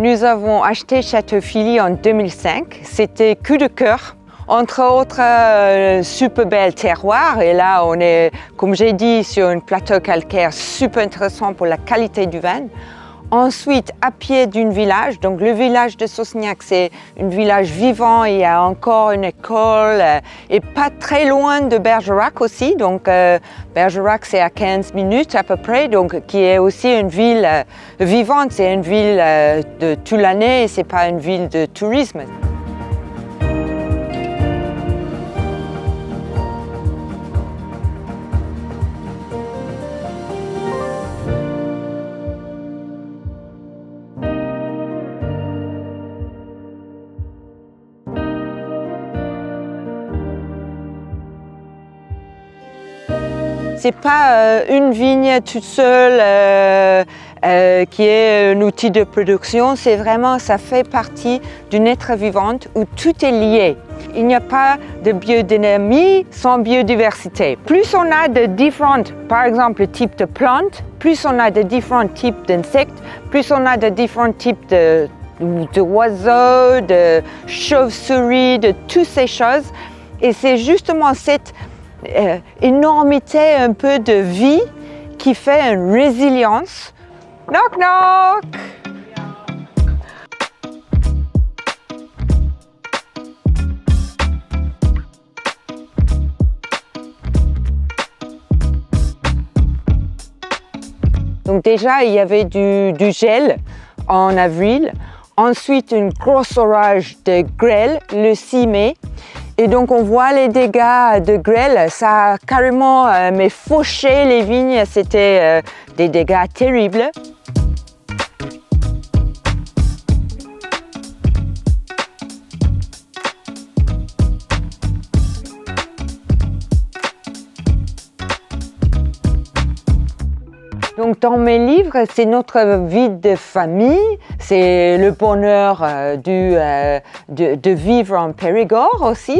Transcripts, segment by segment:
Nous avons acheté Château-Philly en 2005. C'était coup de cœur. Entre autres, super bel terroir. Et là, on est, comme j'ai dit, sur un plateau calcaire super intéressant pour la qualité du vin. Ensuite, à pied d'un village. Donc, le village de Sossignac, c'est un village vivant. Il y a encore une école et pas très loin de Bergerac aussi. Donc, Bergerac, c'est à 15 minutes à peu près. Donc, qui est aussi une ville vivante. C'est une ville de toute l'année. C'est pas une ville de tourisme. C'est pas une vigne toute seule qui est un outil de production, c'est vraiment, ça fait partie d'une être vivante où tout est lié. Il n'y a pas de biodynamie sans biodiversité. Plus on a de différents, par exemple, types de plantes, plus on a de différents types d'insectes, plus on a de différents types d'oiseaux, de chauves-souris, de toutes ces choses. Et c'est justement cette énormité un peu de vie qui fait une résilience. Knock knock! Donc déjà, il y avait du gel en avril. Ensuite, une grosse orage de grêle le 6 mai. Et donc, on voit les dégâts de grêle. Ça a carrément fauché les vignes. C'était des dégâts terribles. Donc, dans mes livres, c'est notre vie de famille, c'est le bonheur de vivre en Périgord aussi,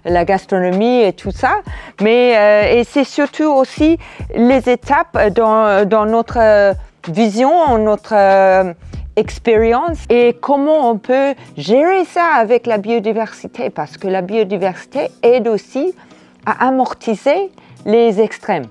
la gastronomie et tout ça. Mais et c'est surtout aussi les étapes dans notre vision, notre expérience et comment on peut gérer ça avec la biodiversité, parce que la biodiversité aide aussi à amortir les extrêmes.